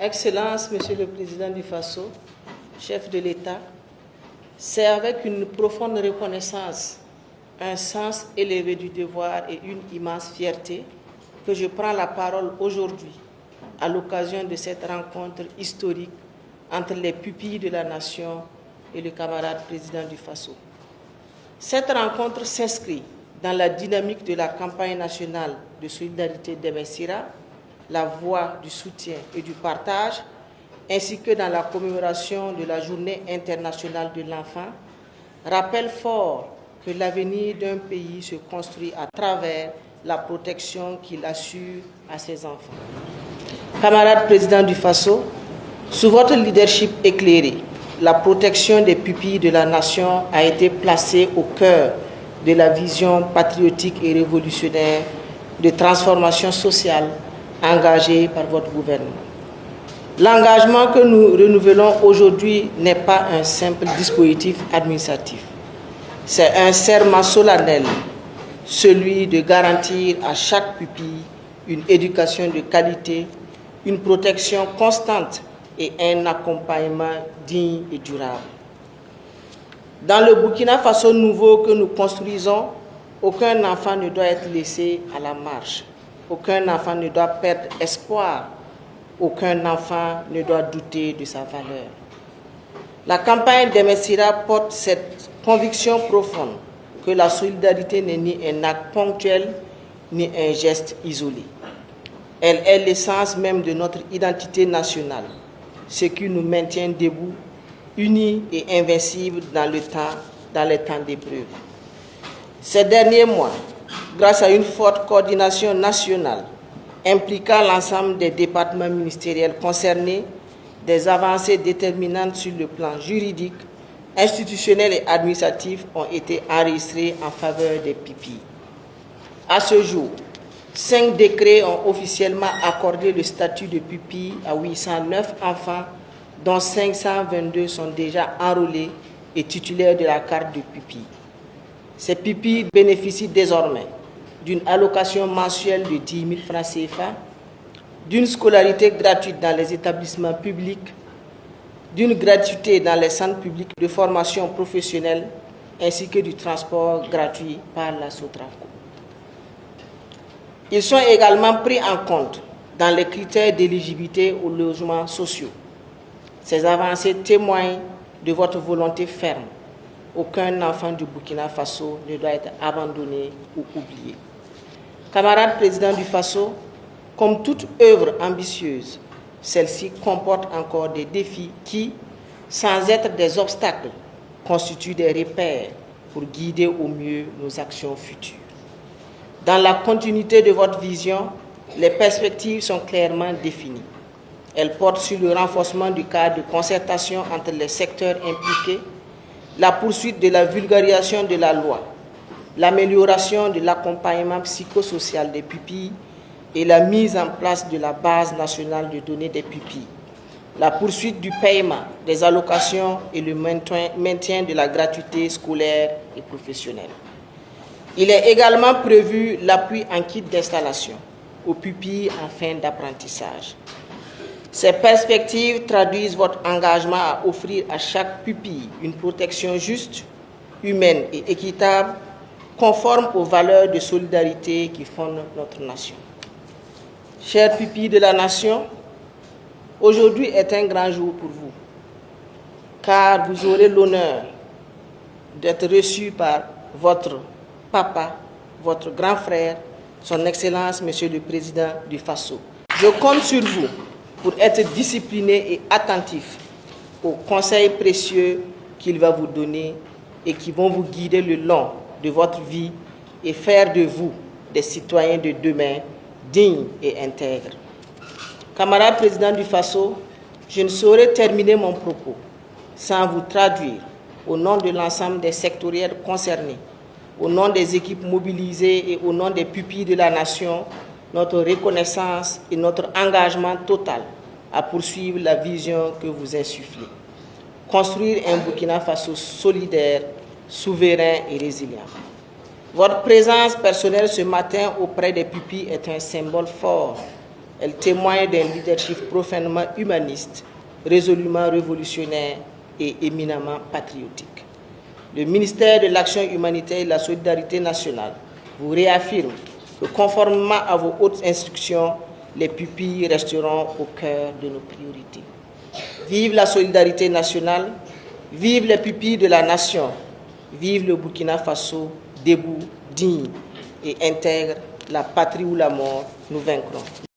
Excellence, Monsieur le Président du Faso, chef de l'État, c'est avec une profonde reconnaissance, un sens élevé du devoir et une immense fierté que je prends la parole aujourd'hui à l'occasion de cette rencontre historique entre les pupilles de la nation et le camarade président du Faso. Cette rencontre s'inscrit dans la dynamique de la campagne nationale de solidarité d'Aimé Sira, la voie du soutien et du partage, ainsi que dans la commémoration de la Journée internationale de l'enfant, rappelle fort que l'avenir d'un pays se construit à travers la protection qu'il assure à ses enfants. Camarade président du Faso, sous votre leadership éclairé, la protection des pupilles de la nation a été placée au cœur de la vision patriotique et révolutionnaire de transformation sociale engagée par votre gouvernement. L'engagement que nous renouvelons aujourd'hui n'est pas un simple dispositif administratif. C'est un serment solennel, celui de garantir à chaque pupille une éducation de qualité, une protection constante et un accompagnement digne et durable. Dans le Burkina Faso nouveau que nous construisons, aucun enfant ne doit être laissé à la marge. Aucun enfant ne doit perdre espoir. Aucun enfant ne doit douter de sa valeur. La campagne d'Aimé Sira porte cette conviction profonde que la solidarité n'est ni un acte ponctuel, ni un geste isolé. Elle est l'essence même de notre identité nationale, ce qui nous maintient debout, unis et invincibles dans les temps d'épreuve. Ces derniers mois, grâce à une forte coordination nationale impliquant l'ensemble des départements ministériels concernés, des avancées déterminantes sur le plan juridique, institutionnel et administratif ont été enregistrées en faveur des pupilles. À ce jour, 5 décrets ont officiellement accordé le statut de pupille à 809 enfants, dont 522 sont déjà enrôlés et titulaires de la carte de pupille. Ces pupilles bénéficient désormais d'une allocation mensuelle de 10 000 francs CFA, d'une scolarité gratuite dans les établissements publics, d'une gratuité dans les centres publics de formation professionnelle, ainsi que du transport gratuit par la Sotraco. Ils sont également pris en compte dans les critères d'éligibilité aux logements sociaux. Ces avancées témoignent de votre volonté ferme. Aucun enfant du Burkina Faso ne doit être abandonné ou oublié. Camarade président du Faso, comme toute œuvre ambitieuse, celle-ci comporte encore des défis qui, sans être des obstacles, constituent des repères pour guider au mieux nos actions futures. Dans la continuité de votre vision, les perspectives sont clairement définies. Elles portent sur le renforcement du cadre de concertation entre les secteurs impliqués, la poursuite de la vulgarisation de la loi, l'amélioration de l'accompagnement psychosocial des pupilles et la mise en place de la base nationale de données des pupilles, la poursuite du paiement des allocations et le maintien de la gratuité scolaire et professionnelle. Il est également prévu l'appui en kit d'installation aux pupilles en fin d'apprentissage. Ces perspectives traduisent votre engagement à offrir à chaque pupille une protection juste, humaine et équitable, conforme aux valeurs de solidarité qui fondent notre nation. Chers pupilles de la nation, aujourd'hui est un grand jour pour vous, car vous aurez l'honneur d'être reçus par votre papa, votre grand frère, son Excellence, Monsieur le Président du Faso. Je compte sur vous pour être discipliné et attentif aux conseils précieux qu'il va vous donner et qui vont vous guider le long de votre vie et faire de vous des citoyens de demain dignes et intègres. Camarade président du Faso, je ne saurais terminer mon propos sans vous traduire, au nom de l'ensemble des sectoriels concernés, au nom des équipes mobilisées et au nom des pupilles de la nation, notre reconnaissance et notre engagement total à poursuivre la vision que vous insufflez. Construire un Burkina Faso solidaire, souverain et résilient. Votre présence personnelle ce matin auprès des pupilles est un symbole fort. Elle témoigne d'un leadership profondément humaniste, résolument révolutionnaire et éminemment patriotique. Le ministère de l'Action humanitaire et de la Solidarité nationale vous réaffirme que conformément à vos hautes instructions, les pupilles resteront au cœur de nos priorités. Vive la solidarité nationale, vive les pupilles de la nation, vive le Burkina Faso, debout, digne et intègre, la patrie ou la mort, nous vaincrons.